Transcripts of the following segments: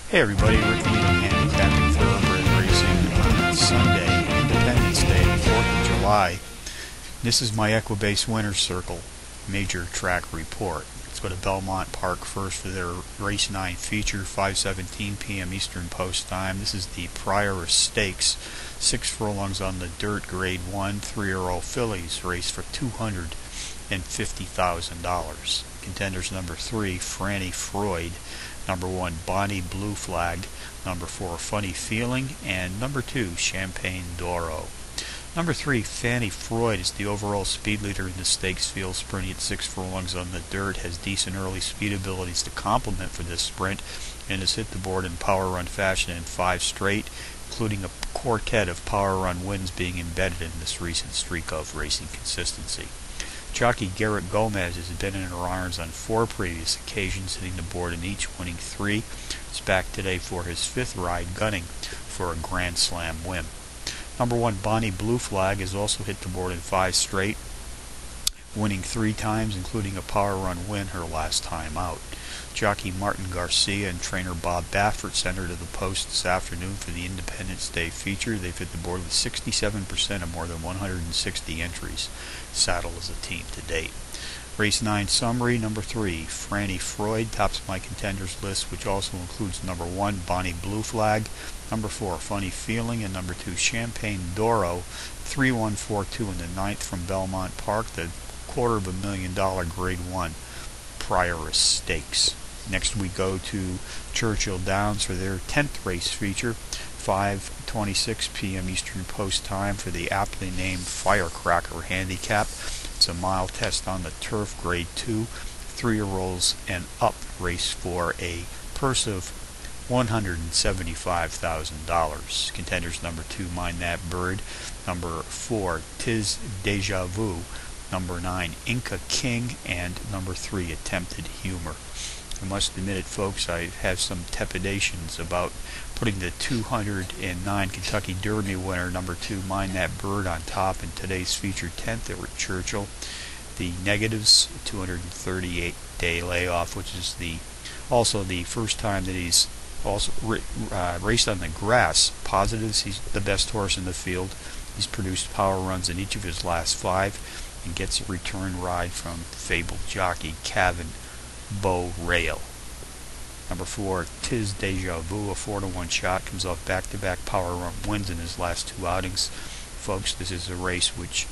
Hey everybody, Rick Needham handicapping thoroughbred racing on Sunday, Independence Day, 4th of July. This is my Equibase Winner's Circle Major Track Report. Let's go to Belmont Park first for their Race 9 feature, 5:17 p.m. Eastern Post Time. This is the Prioress Stakes, 6 furlongs on the dirt, Grade 1, 3-year-old fillies, race for $250,000. Contenders number 3, Franny Freud. Number 1, Bonnie Blue Flag. Number 4, Funny Feeling. And number 2, Champagne Doro. Number 3, Fanny Freud is the overall speed leader in the stakes field, sprinting at 6 furlongs on the dirt, has decent early speed abilities to complement for this sprint, and has hit the board in power run fashion in 5 straight, including a quartet of power run wins being embedded in this recent streak of racing consistency. Jockey Garrett Gomez has been in her irons on 4 previous occasions, hitting the board in each, winning 3. He's back today for his 5th ride, gunning for a Grand Slam win. Number 1, Bonnie Blue Flag, has also hit the board in 5 straight, winning 3 times, including a power run win her last time out. Jockey Martin Garcia and trainer Bob Baffert sent her to the post this afternoon for the Independence Day feature. They've hit the board with 67% of more than 160 entries. Saddle as a team to date. Race 9 summary, number 3, Franny Freud tops my contenders list, which also includes number 1, Bonnie Blue Flag, number 4, Funny Feeling, and number 2, Champagne Doro. 3142 in the 9th from Belmont Park, the $250,000 Grade 1 Prioress Stakes. Next we go to Churchill Downs for their 10th race feature, 5:26 p.m. Eastern Post Time, for the aptly named Firecracker Handicap. It's a mile test on the turf, Grade 2, 3-year-olds and up, race for a purse of $175,000. Contenders number 2, Mind That Bird. Number 4, Tis Deja Vu. Number 9, Inca King. And number 3, Attempted Humor. I must admit it, folks, I have some trepidations about putting the 209 Kentucky Derby winner, number 2, Mind That Bird, on top in today's featured 10th there at Churchill. The negatives, 238-day layoff, which is also the first time that he's also raced on the grass. Positives, he's the best horse in the field. He's produced power runs in each of his last 5 and gets a return ride from fabled jockey Kevin Bo Rail. Number 4, Tis Deja Vu, a 4-to-1 shot, comes off back-to-back power run wins in his last 2 outings. Folks, this is a race which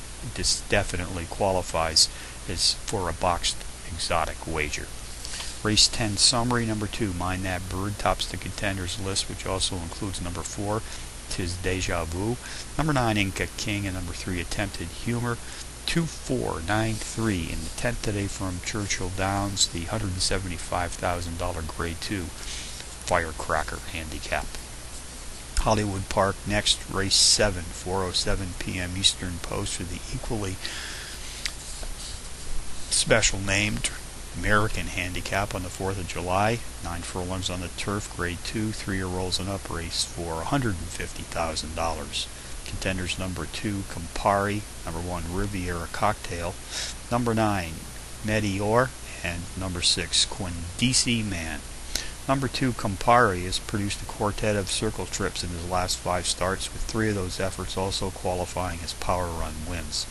definitely qualifies as for a boxed exotic wager. Race 10 summary, number 2, Mind That Bird, tops the contenders list, which also includes number 4, Tis Deja Vu, number 9, Inca King, and number 3, Attempted Humor. 2493 in the 10th today from Churchill Downs, the $175,000 Grade 2 Firecracker Handicap. Hollywood Park next, race 7, 4:07 p.m. Eastern Post for the equally special named American Handicap on the 4th of July. 9 furlongs on the turf, Grade 2, 3-year-olds and up, race for $150,000. Contenders number 2, Campari, number 1, Riviera Cocktail, number 9, Meteor, and number 6, Quindisi Man. Number 2, Campari, has produced a quartet of circle trips in his last 5 starts, with 3 of those efforts also qualifying as power run wins.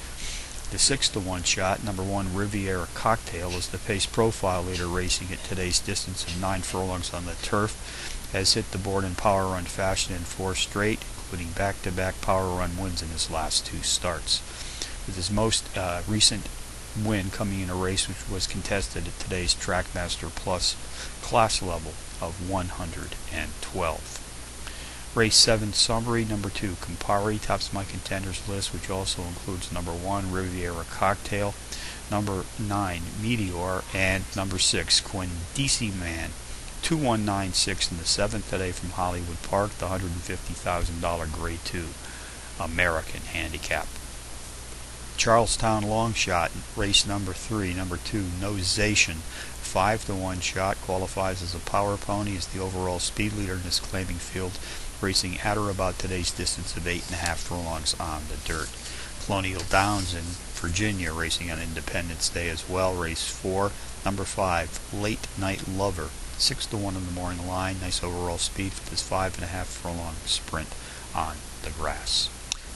The 6-to-1 shot, number 1, Riviera Cocktail, is the pace profile leader racing at today's distance of 9 furlongs on the turf, has hit the board in power run fashion in 4 straight, including back-to-back power run wins in his last 2 starts, with his most recent win coming in a race which was contested at today's Trackmaster Plus class level of 112. Race 7 summary, number 2, Campari, tops my contenders list, which also includes number 1, Riviera Cocktail, number 9, Meteor, and number 6, Quindisi Man. 2196 in the 7th today from Hollywood Park, the $150,000 Grade 2 American Handicap. Charles Town Longshot, race number 3, number 2, Nozation, 5-to-1 shot, qualifies as a power pony, is the overall speed leader in this claiming field, racing at or about today's distance of 8.5 furlongs on the dirt. Colonial Downs in Virginia, racing on Independence Day as well, race 4, number 5, Late Night Lover, 6-1 in the morning line. Nice overall speed for this 5.5 furlong sprint on the grass.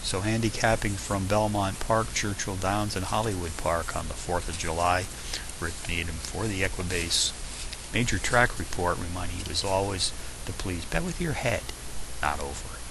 So handicapping from Belmont Park, Churchill Downs, and Hollywood Park on the 4th of July. Rick Needham for the Equibase Major Track Report, reminding you as always to please bet with your head, not over it.